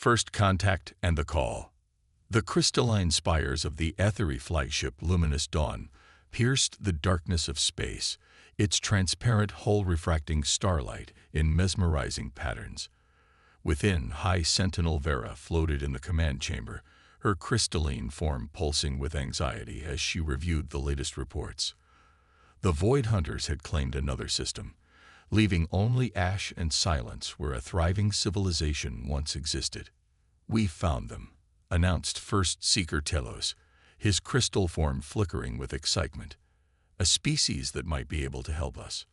First Contact and the Call. The crystalline spires of the ethery flagship Luminous Dawn pierced the darkness of space, its transparent hull refracting starlight in mesmerizing patterns. Within, High Sentinel Vera floated in the command chamber, her crystalline form pulsing with anxiety as she reviewed the latest reports. The Void Hunters had claimed another system, leaving only ash and silence where a thriving civilization once existed. "We found them," announced First Seeker Telos, his crystal form flickering with excitement. "A species that might be able to help us."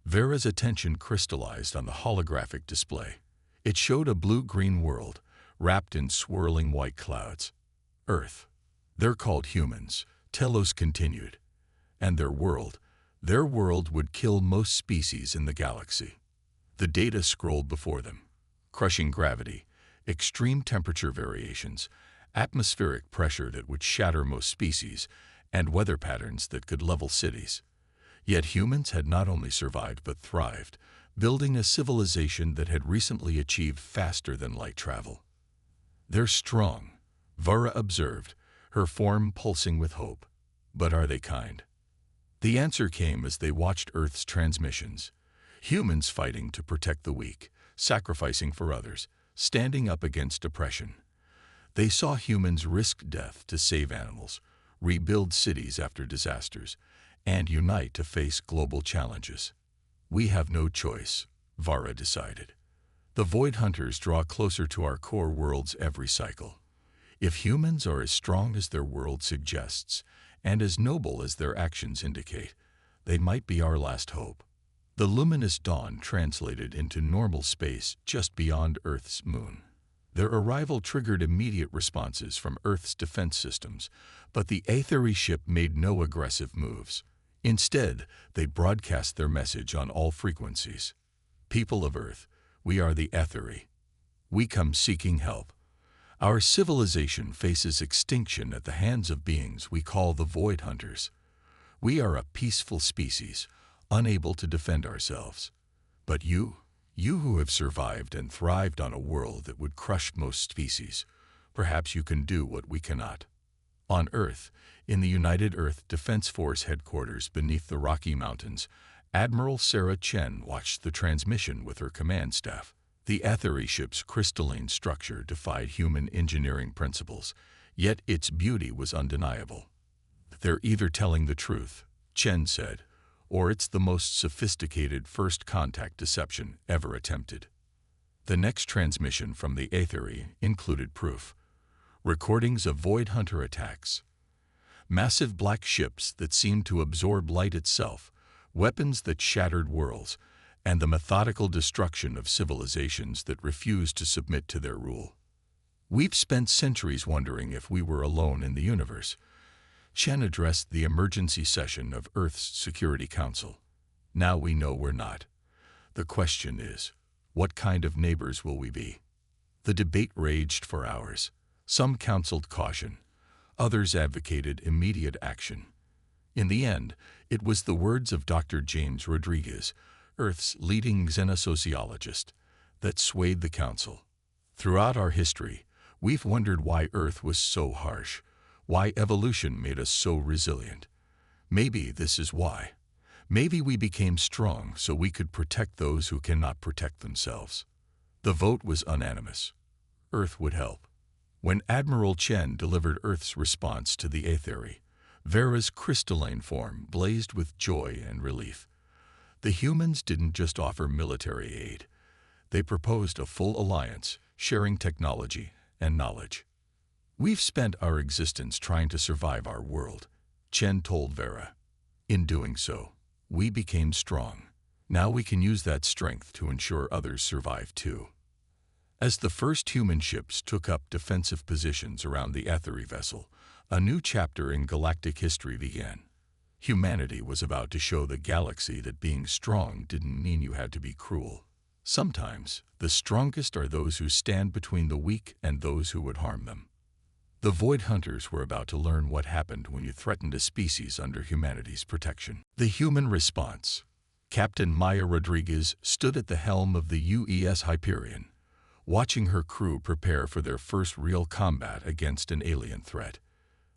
Vera's attention crystallized on the holographic display. It showed a blue-green world, wrapped in swirling white clouds. "Earth. They're called humans," Telos continued. "And their world would kill most species in the galaxy." The data scrolled before them. Crushing gravity, extreme temperature variations, atmospheric pressure that would shatter most species, and weather patterns that could level cities. Yet humans had not only survived but thrived, building a civilization that had recently achieved faster-than-light travel. "They're strong," Vera observed, her form pulsing with hope. "But are they kind?" The answer came as they watched Earth's transmissions. Humans fighting to protect the weak, sacrificing for others, standing up against oppression. They saw humans risk death to save animals, rebuild cities after disasters, and unite to face global challenges. "We have no choice," Vara decided. "The Void Hunters draw closer to our core worlds every cycle. If humans are as strong as their world suggests, and as noble as their actions indicate, they might be our last hope." The Luminous Dawn translated into normal space just beyond Earth's moon. Their arrival triggered immediate responses from Earth's defense systems, but the Aethery ship made no aggressive moves. Instead, they broadcast their message on all frequencies. "People of Earth, we are the Aethery. We come seeking help. Our civilization faces extinction at the hands of beings we call the Void Hunters. We are a peaceful species, unable to defend ourselves. But you who have survived and thrived on a world that would crush most species, perhaps you can do what we cannot." On Earth, in the United Earth Defense Force headquarters beneath the Rocky Mountains, Admiral Sarah Chen watched the transmission with her command staff. The Aethery ship's crystalline structure defied human engineering principles, yet its beauty was undeniable. "They're either telling the truth," Chen said, "or it's the most sophisticated first contact deception ever attempted." The next transmission from the Aethery included proof. Recordings of Void Hunter attacks. Massive black ships that seemed to absorb light itself, weapons that shattered worlds, and the methodical destruction of civilizations that refused to submit to their rule. "We've spent centuries wondering if we were alone in the universe." Chen addressed the emergency session of Earth's Security Council. "Now we know we're not. The question is, what kind of neighbors will we be?" The debate raged for hours. Some counseled caution. Others advocated immediate action. In the end, it was the words of Dr. James Rodriguez, Earth's leading xenosociologist, that swayed the council. "Throughout our history, we've wondered why Earth was so harsh, why evolution made us so resilient. Maybe this is why. Maybe we became strong so we could protect those who cannot protect themselves." The vote was unanimous. Earth would help. When Admiral Chen delivered Earth's response to the Aethery, Vera's crystalline form blazed with joy and relief. The humans didn't just offer military aid. They proposed a full alliance, sharing technology and knowledge. "We've spent our existence trying to survive our world," Chen told Vera. "In doing so, we became strong. Now we can use that strength to ensure others survive too." As the first human ships took up defensive positions around the Aethery vessel, a new chapter in galactic history began. Humanity was about to show the galaxy that being strong didn't mean you had to be cruel. Sometimes, the strongest are those who stand between the weak and those who would harm them. The Void Hunters were about to learn what happened when you threatened a species under humanity's protection. The human response. Captain Maya Rodriguez stood at the helm of the UES Hyperion. watching her crew prepare for their first real combat against an alien threat.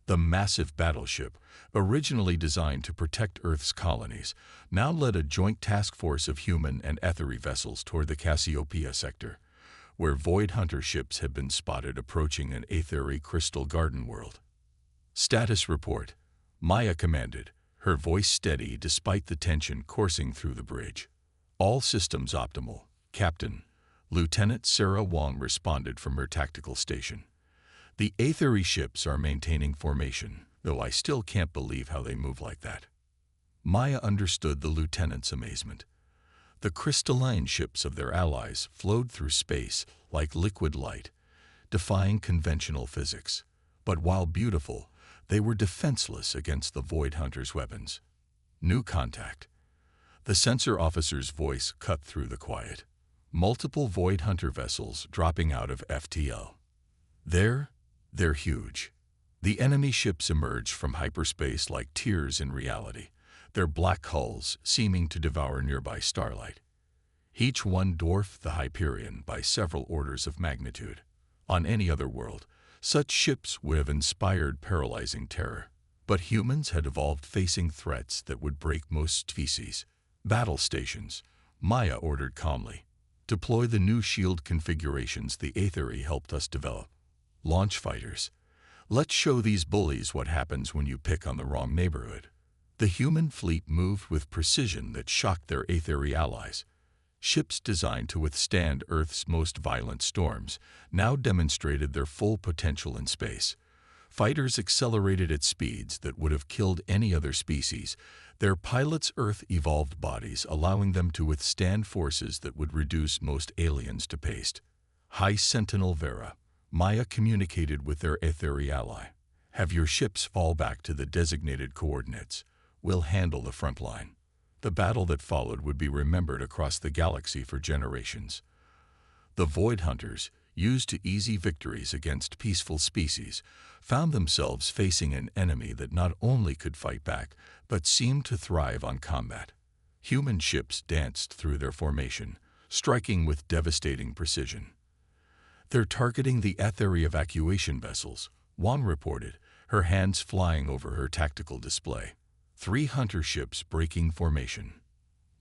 The massive battleship, originally designed to protect Earth's colonies, now led a joint task force of human and ethery vessels toward the Cassiopeia sector, where Void Hunter ships had been spotted approaching an aethery crystal garden world. Status report. Maya commanded, her voice steady despite the tension coursing through the bridge. All systems optimal, Captain. Lieutenant Sarah Wong responded from her tactical station. The aethery ships are maintaining formation, though I still can't believe how they move like that. Maya understood the lieutenant's amazement. The crystalline ships of their allies flowed through space like liquid light, defying conventional physics. But while beautiful, they were defenseless against the Void Hunter's weapons. New contact. The sensor officer's voice cut through the quiet. Multiple Void Hunter vessels dropping out of FTL. They're huge. The enemy ships emerge from hyperspace like tears in reality, their black hulls seeming to devour nearby starlight. Each one dwarfed the Hyperion by several orders of magnitude. On any other world, such ships would have inspired paralyzing terror. But humans had evolved facing threats that would break most species. Battle stations, Maya ordered calmly. Deploy the new shield configurations the aethery helped us develop. Launch fighters. Let's show these bullies what happens when you pick on the wrong neighborhood. The human fleet moved with precision that shocked their aethery allies. Ships designed to withstand Earth's most violent storms now demonstrated their full potential in space. Fighters accelerated at speeds that would have killed any other species, their pilots' Earth-evolved bodies allowing them to withstand forces that would reduce most aliens to paste. High Sentinel Vera. Maya communicated with their aethery ally. Have your ships fall back to the designated coordinates. We'll handle the front line. The battle that followed would be remembered across the galaxy for generations. The Void Hunters, used to easy victories against peaceful species, found themselves facing an enemy that not only could fight back, but seemed to thrive on combat. Human ships danced through their formation, striking with devastating precision. They're targeting the aethery evacuation vessels, Wong reported, her hands flying over her tactical display. 3 hunter ships breaking formation.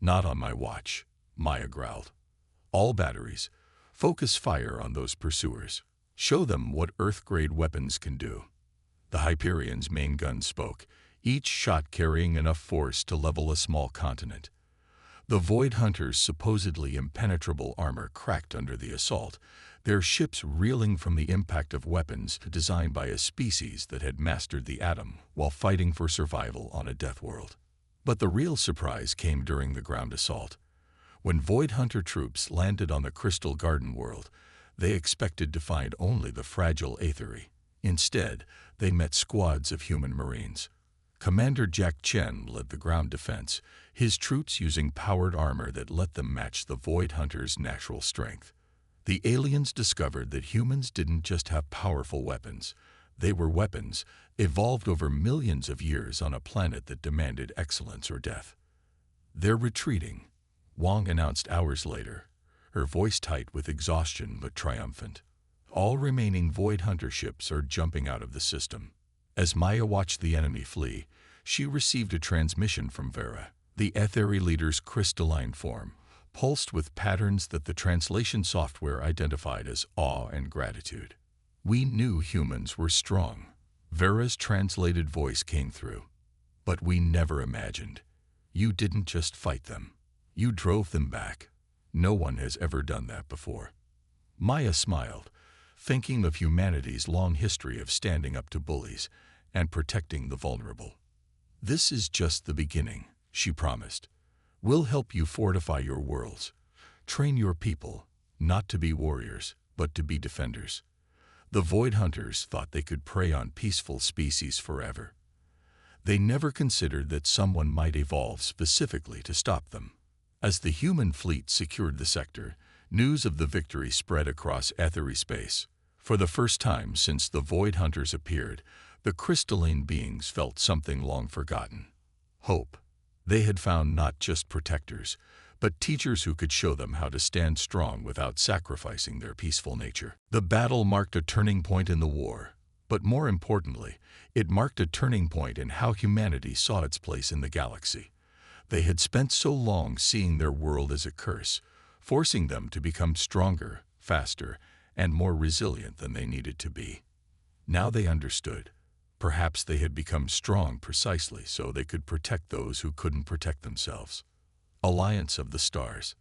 Not on my watch, Maya growled. All batteries, focus fire on those pursuers. Show them what Earth-grade weapons can do. The Hyperion's main gun spoke, each shot carrying enough force to level a small continent. The Void Hunters' supposedly impenetrable armor cracked under the assault, their ships reeling from the impact of weapons designed by a species that had mastered the atom while fighting for survival on a death world. But the real surprise came during the ground assault. When Void Hunter troops landed on the Crystal Garden world, they expected to find only the fragile aethery. Instead, they met squads of human marines. Commander Jack Chen led the ground defense, his troops using powered armor that let them match the Void Hunters' natural strength. The aliens discovered that humans didn't just have powerful weapons. They were weapons, evolved over millions of years on a planet that demanded excellence or death. They're retreating, Wong announced hours later, her voice tight with exhaustion but triumphant. All remaining Void Hunter ships are jumping out of the system. As Maya watched the enemy flee, she received a transmission from Vera, the aethery leader's crystalline form, pulsed with patterns that the translation software identified as awe and gratitude. We knew humans were strong. Vera's translated voice came through. But we never imagined. You didn't just fight them. You drove them back. No one has ever done that before. Maya smiled, thinking of humanity's long history of standing up to bullies and protecting the vulnerable. This is just the beginning, she promised. We'll help you fortify your worlds, train your people, not to be warriors, but to be defenders. The Void Hunters thought they could prey on peaceful species forever. They never considered that someone might evolve specifically to stop them. As the human fleet secured the sector, news of the victory spread across aethery space. For the first time since the Void Hunters appeared, the crystalline beings felt something long forgotten: hope. They had found not just protectors, but teachers who could show them how to stand strong without sacrificing their peaceful nature. The battle marked a turning point in the war, but more importantly, it marked a turning point in how humanity saw its place in the galaxy. They had spent so long seeing their world as a curse, forcing them to become stronger, faster, and more resilient than they needed to be. Now they understood. Perhaps they had become strong precisely so they could protect those who couldn't protect themselves. Alliance of the Stars.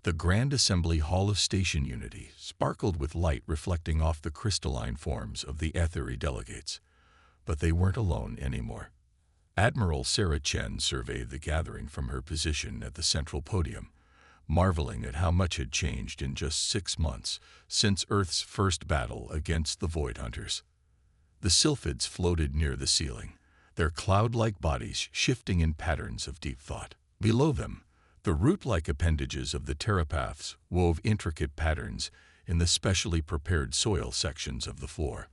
The Grand Assembly Hall of Station Unity sparkled with light reflecting off the crystalline forms of the ethery delegates. But they weren't alone anymore. Admiral Sarah Chen surveyed the gathering from her position at the central podium, marveling at how much had changed in just 6 months since Earth's first battle against the Void Hunters. The sylphids floated near the ceiling, their cloud-like bodies shifting in patterns of deep thought. Below them, the root-like appendages of the pteropaths wove intricate patterns in the specially prepared soil sections of the floor.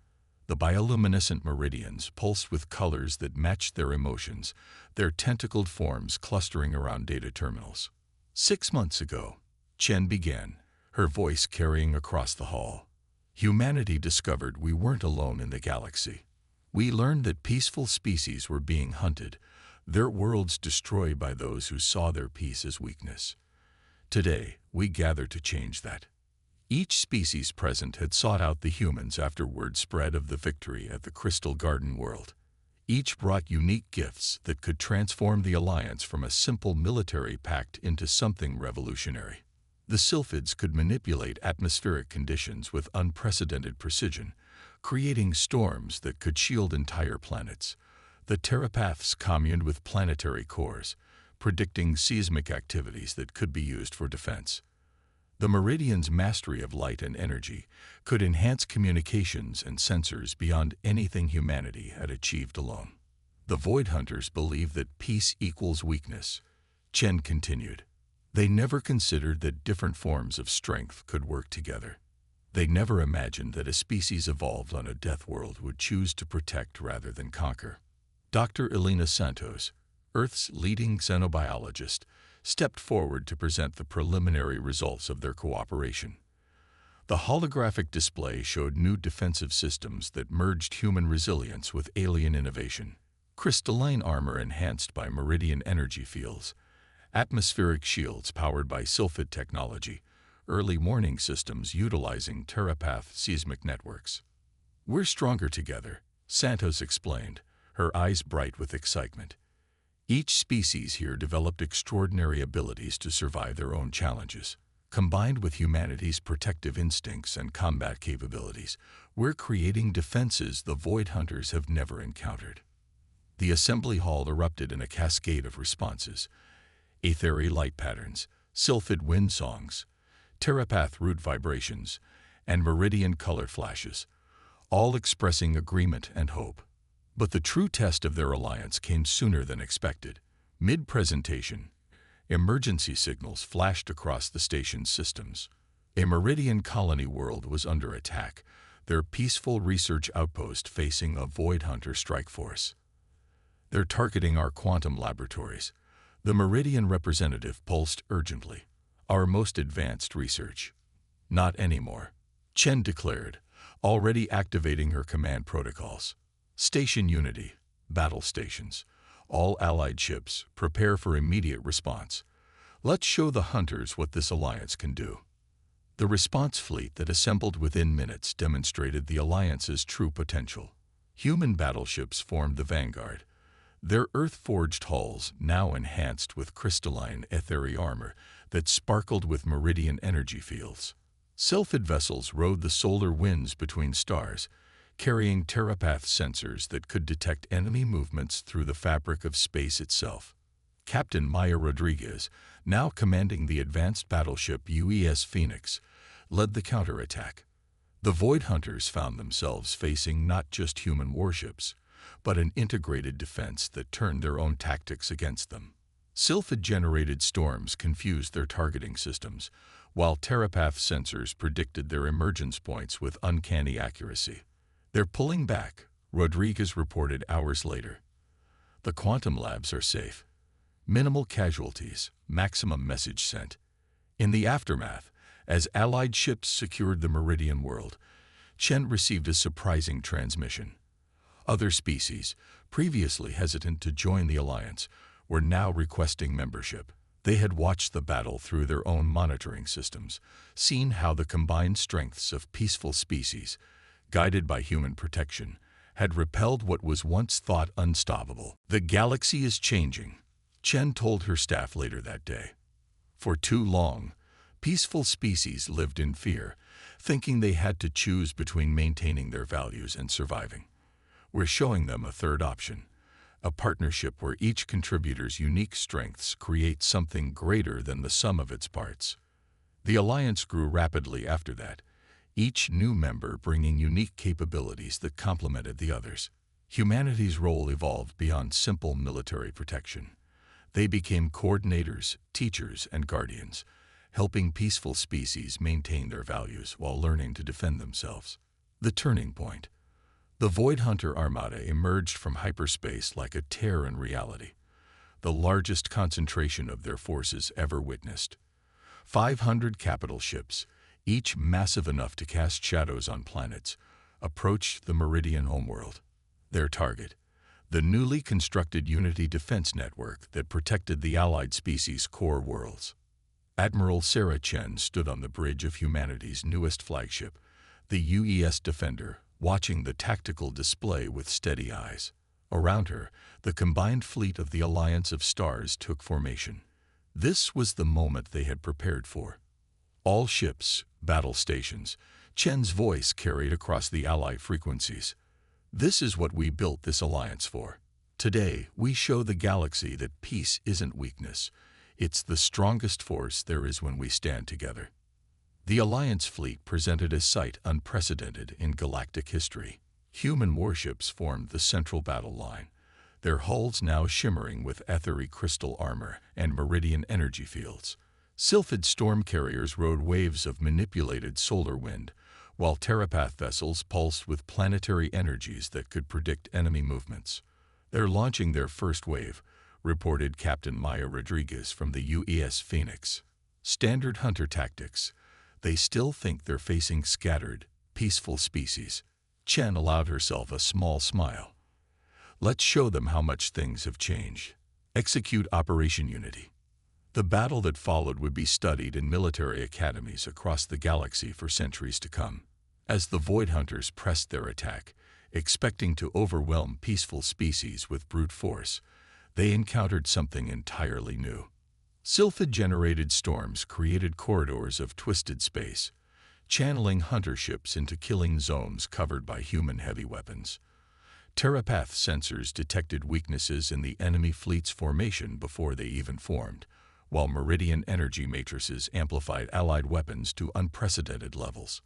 The bioluminescent meridians pulsed with colors that matched their emotions, their tentacled forms clustering around data terminals. 6 months ago, Chen began, her voice carrying across the hall. Humanity discovered we weren't alone in the galaxy. We learned that peaceful species were being hunted, their worlds destroyed by those who saw their peace as weakness. Today, we gather to change that. Each species present had sought out the humans after word spread of the victory at the Crystal Garden World. Each brought unique gifts that could transform the Alliance from a simple military pact into something revolutionary. The sylphids could manipulate atmospheric conditions with unprecedented precision, creating storms that could shield entire planets. The pteropaths communed with planetary cores, predicting seismic activities that could be used for defense. The Meridian's mastery of light and energy could enhance communications and sensors beyond anything humanity had achieved alone. The Void Hunters believed that peace equals weakness. Chen continued. They never considered that different forms of strength could work together. They never imagined that a species evolved on a death world would choose to protect rather than conquer. Dr. Elena Santos, Earth's leading xenobiologist, stepped forward to present the preliminary results of their cooperation. The holographic display showed new defensive systems that merged human resilience with alien innovation. Crystalline armor enhanced by meridian energy fields, atmospheric shields powered by sylphid technology, early warning systems utilizing pteropath seismic networks. We're stronger together, Santos explained, her eyes bright with excitement. Each species here developed extraordinary abilities to survive their own challenges. Combined with humanity's protective instincts and combat capabilities, we're creating defenses the Void Hunters have never encountered. The assembly hall erupted in a cascade of responses. Aetheri light patterns, sylphid wind songs, pteropath root vibrations, and meridian color flashes, all expressing agreement and hope. But the true test of their alliance came sooner than expected. Mid-presentation, emergency signals flashed across the station's systems. A Meridian colony world was under attack, their peaceful research outpost facing a Void Hunter strike force. They're targeting our quantum laboratories. The Meridian representative pulsed urgently. Our most advanced research. Not anymore, Chen declared, already activating her command protocols. Station Unity, battle stations, all allied ships, prepare for immediate response. Let's show the Hunters what this alliance can do. The response fleet that assembled within minutes demonstrated the alliance's true potential. Human battleships formed the vanguard, their earth-forged hulls now enhanced with crystalline ethery armor that sparkled with meridian energy fields. Sylphid vessels rode the solar winds between stars, carrying pteropath sensors that could detect enemy movements through the fabric of space itself. Captain Maya Rodriguez, now commanding the advanced battleship UES Phoenix, led the counterattack. The Void Hunters found themselves facing not just human warships, but an integrated defense that turned their own tactics against them. Sylphid-generated storms confused their targeting systems, while pteropath sensors predicted their emergence points with uncanny accuracy. They're pulling back, Rodriguez reported hours later. The quantum labs are safe. Minimal casualties, maximum message sent. In the aftermath, as Allied ships secured the Meridian world, Chen received a surprising transmission. Other species, previously hesitant to join the alliance, were now requesting membership. They had watched the battle through their own monitoring systems, seen how the combined strengths of peaceful species, guided by human protection, had repelled what was once thought unstoppable. The galaxy is changing, Chen told her staff later that day. For too long, peaceful species lived in fear, thinking they had to choose between maintaining their values and surviving. We're showing them a third option, a partnership where each contributor's unique strengths create something greater than the sum of its parts. The alliance grew rapidly after that, each new member bringing unique capabilities that complemented the others. Humanity's role evolved beyond simple military protection. They became coordinators, teachers, and guardians, helping peaceful species maintain their values while learning to defend themselves. The turning point. The Void Hunter Armada emerged from hyperspace like a tear in reality, the largest concentration of their forces ever witnessed. 500 capital ships, each massive enough to cast shadows on planets, approached the Meridian homeworld. Their target, the newly constructed Unity defense network that protected the Allied species' core worlds. Admiral Sarah Chen stood on the bridge of humanity's newest flagship, the UES Defender, watching the tactical display with steady eyes. Around her, the combined fleet of the Alliance of Stars took formation. This was the moment they had prepared for. All ships, battle stations, Chen's voice carried across the Ally frequencies. This is what we built this alliance for. Today, we show the galaxy that peace isn't weakness. It's the strongest force there is when we stand together. The Alliance fleet presented a sight unprecedented in galactic history. Human warships formed the central battle line, their hulls now shimmering with ethery crystal armor and meridian energy fields. Sylphid storm carriers rode waves of manipulated solar wind, while Terrapath vessels pulsed with planetary energies that could predict enemy movements. They're launching their first wave, reported Captain Maya Rodriguez from the UES Phoenix. Standard hunter tactics. They still think they're facing scattered, peaceful species. Chen allowed herself a small smile. Let's show them how much things have changed. Execute Operation Unity. The battle that followed would be studied in military academies across the galaxy for centuries to come. As the Void Hunters pressed their attack, expecting to overwhelm peaceful species with brute force, they encountered something entirely new. Sylphid-generated storms created corridors of twisted space, channeling hunter ships into killing zones covered by human heavy weapons. Terrapath sensors detected weaknesses in the enemy fleet's formation before they even formed, while Meridian energy matrices amplified Allied weapons to unprecedented levels.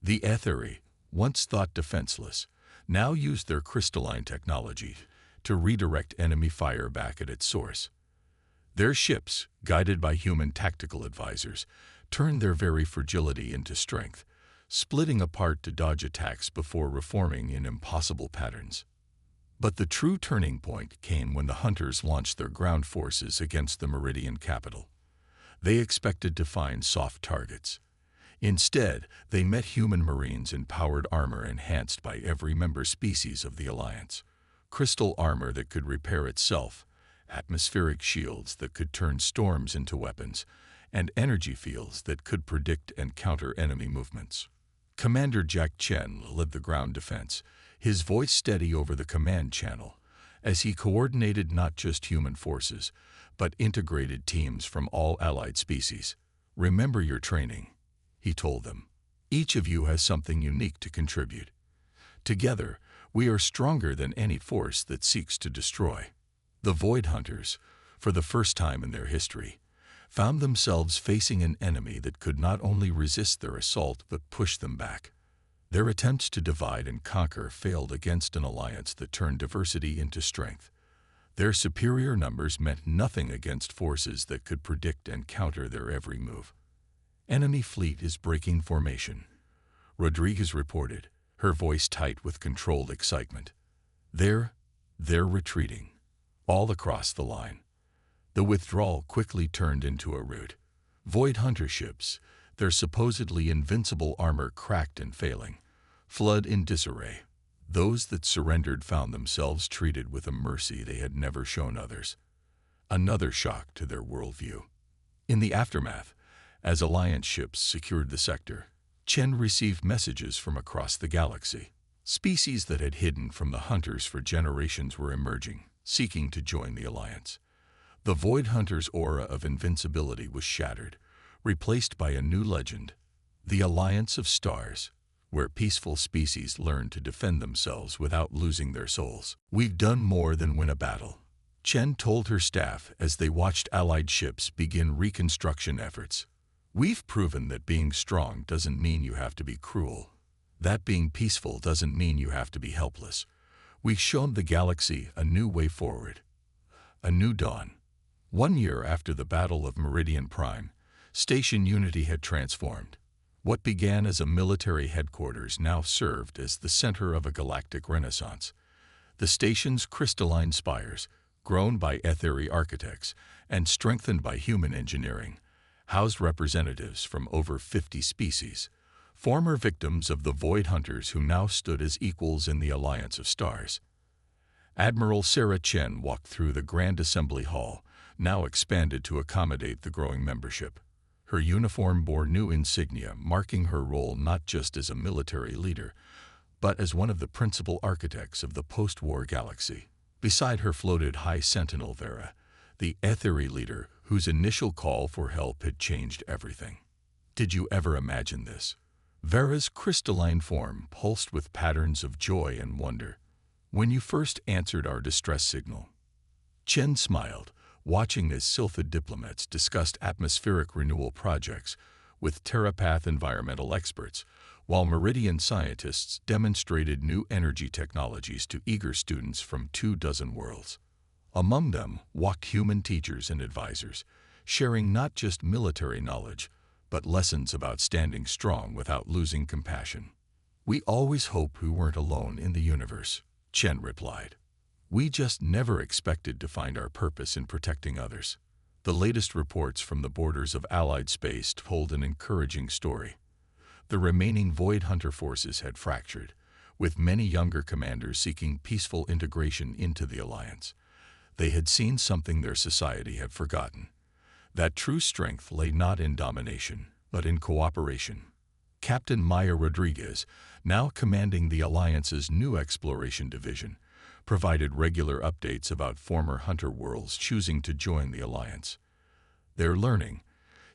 The Ethery, once thought defenseless, now used their crystalline technology to redirect enemy fire back at its source. Their ships, guided by human tactical advisors, turned their very fragility into strength, splitting apart to dodge attacks before reforming in impossible patterns. But the true turning point came when the hunters launched their ground forces against the Meridian capital. They expected to find soft targets. Instead, they met human marines in powered armor enhanced by every member species of the Alliance. Crystal armor that could repair itself, atmospheric shields that could turn storms into weapons, and energy fields that could predict and counter enemy movements. Commander Jack Chen led the ground defense, his voice steady over the command channel, as he coordinated not just human forces, but integrated teams from all allied species. Remember your training, he told them. Each of you has something unique to contribute. Together, we are stronger than any force that seeks to destroy. The Void Hunters, for the first time in their history, found themselves facing an enemy that could not only resist their assault but push them back. Their attempts to divide and conquer failed against an alliance that turned diversity into strength. Their superior numbers meant nothing against forces that could predict and counter their every move. Enemy fleet is breaking formation, Rodriguez reported, her voice tight with controlled excitement. They're retreating, all across the line. The withdrawal quickly turned into a rout. Void Hunter ships, their supposedly invincible armor cracked and failing, fled in disarray. Those that surrendered found themselves treated with a mercy they had never shown others. Another shock to their worldview. In the aftermath, as Alliance ships secured the sector, Chen received messages from across the galaxy. Species that had hidden from the Hunters for generations were emerging, seeking to join the Alliance. The Void Hunter's aura of invincibility was shattered, replaced by a new legend, the Alliance of Stars, where peaceful species learn to defend themselves without losing their souls. "We've done more than win a battle," Chen told her staff as they watched Allied ships begin reconstruction efforts. "We've proven that being strong doesn't mean you have to be cruel. That being peaceful doesn't mean you have to be helpless. We've shown the galaxy a new way forward. A new dawn." 1 year after the Battle of Meridian Prime, Station Unity had transformed. What began as a military headquarters now served as the center of a galactic renaissance. The station's crystalline spires, grown by Etheri architects and strengthened by human engineering, housed representatives from over 50 species, former victims of the Void Hunters who now stood as equals in the Alliance of Stars. Admiral Sarah Chen walked through the Grand Assembly Hall, now expanded to accommodate the growing membership. Her uniform bore new insignia, marking her role not just as a military leader, but as one of the principal architects of the post-war galaxy. Beside her floated High Sentinel Vera, the Etheri leader whose initial call for help had changed everything. "Did you ever imagine this?" Vera's crystalline form pulsed with patterns of joy and wonder. "When you first answered our distress signal." Chen smiled, watching as Sylphid diplomats discussed atmospheric renewal projects with Terrapath environmental experts, while Meridian scientists demonstrated new energy technologies to eager students from 24 worlds. Among them walked human teachers and advisors, sharing not just military knowledge, but lessons about standing strong without losing compassion. "We always hoped we weren't alone in the universe," Chen replied. "We just never expected to find our purpose in protecting others." The latest reports from the borders of Allied space told an encouraging story. The remaining Void Hunter forces had fractured, with many younger commanders seeking peaceful integration into the Alliance. They had seen something their society had forgotten. That true strength lay not in domination, but in cooperation. Captain Maya Rodriguez, now commanding the Alliance's new exploration division, provided regular updates about former Hunter worlds choosing to join the Alliance. "They're learning,"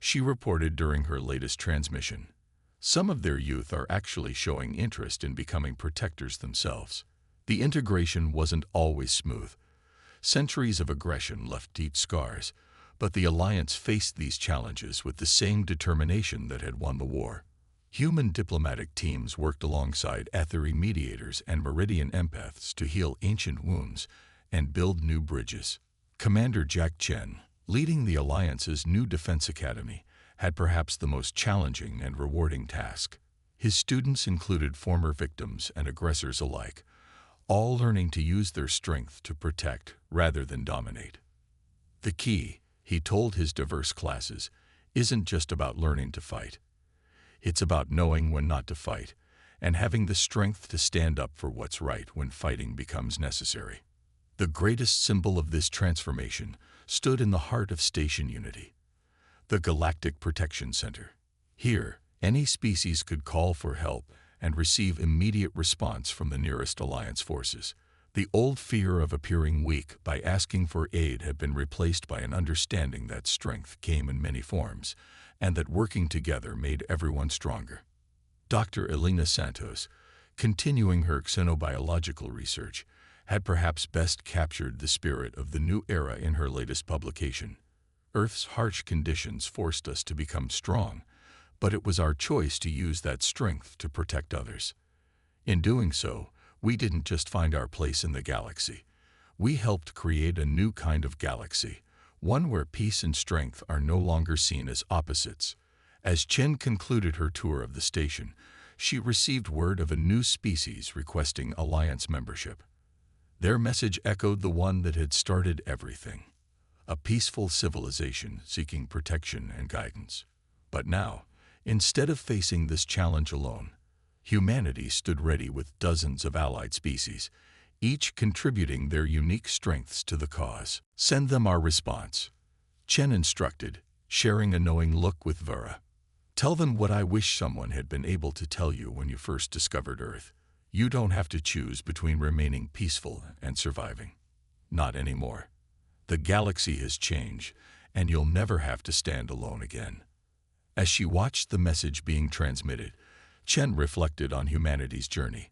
she reported during her latest transmission. "Some of their youth are actually showing interest in becoming protectors themselves." The integration wasn't always smooth. Centuries of aggression left deep scars, but the Alliance faced these challenges with the same determination that had won the war. Human diplomatic teams worked alongside Etheri mediators and Meridian empaths to heal ancient wounds and build new bridges. Commander Jack Chen, leading the Alliance's new defense academy, had perhaps the most challenging and rewarding task. His students included former victims and aggressors alike, all learning to use their strength to protect rather than dominate. "The key," he told his diverse classes, "isn't just about learning to fight. It's about knowing when not to fight and having the strength to stand up for what's right when fighting becomes necessary." The greatest symbol of this transformation stood in the heart of Station Unity, the Galactic Protection Center. Here, any species could call for help and receive immediate response from the nearest Alliance forces. The old fear of appearing weak by asking for aid had been replaced by an understanding that strength came in many forms, and that working together made everyone stronger. Dr. Elena Santos, continuing her xenobiological research, had perhaps best captured the spirit of the new era in her latest publication. "Earth's harsh conditions forced us to become strong, but it was our choice to use that strength to protect others. In doing so, we didn't just find our place in the galaxy. We helped create a new kind of galaxy, one where peace and strength are no longer seen as opposites." As Chen concluded her tour of the station, she received word of a new species requesting Alliance membership. Their message echoed the one that had started everything. a peaceful civilization seeking protection and guidance. But now, instead of facing this challenge alone, humanity stood ready with dozens of allied species, each contributing their unique strengths to the cause. "Send them our response," Chen instructed, sharing a knowing look with Vera. "Tell them what I wish someone had been able to tell you when you first discovered Earth. You don't have to choose between remaining peaceful and surviving. Not anymore. The galaxy has changed, and you'll never have to stand alone again." As she watched the message being transmitted, Chen reflected on humanity's journey.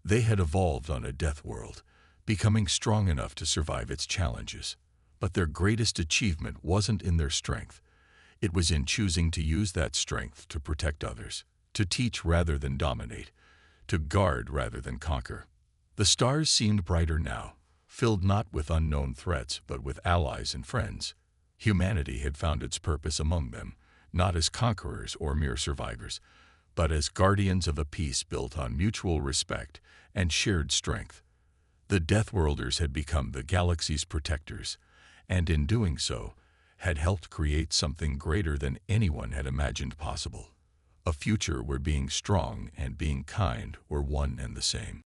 They had evolved on a death world, becoming strong enough to survive its challenges. But their greatest achievement wasn't in their strength. It was in choosing to use that strength to protect others, to teach rather than dominate, to guard rather than conquer. The stars seemed brighter now, filled not with unknown threats but with allies and friends. Humanity had found its purpose among them, not as conquerors or mere survivors, but as guardians of a peace built on mutual respect and shared strength. The Deathworlders had become the galaxy's protectors, and in doing so, had helped create something greater than anyone had imagined possible. A future where being strong and being kind were one and the same.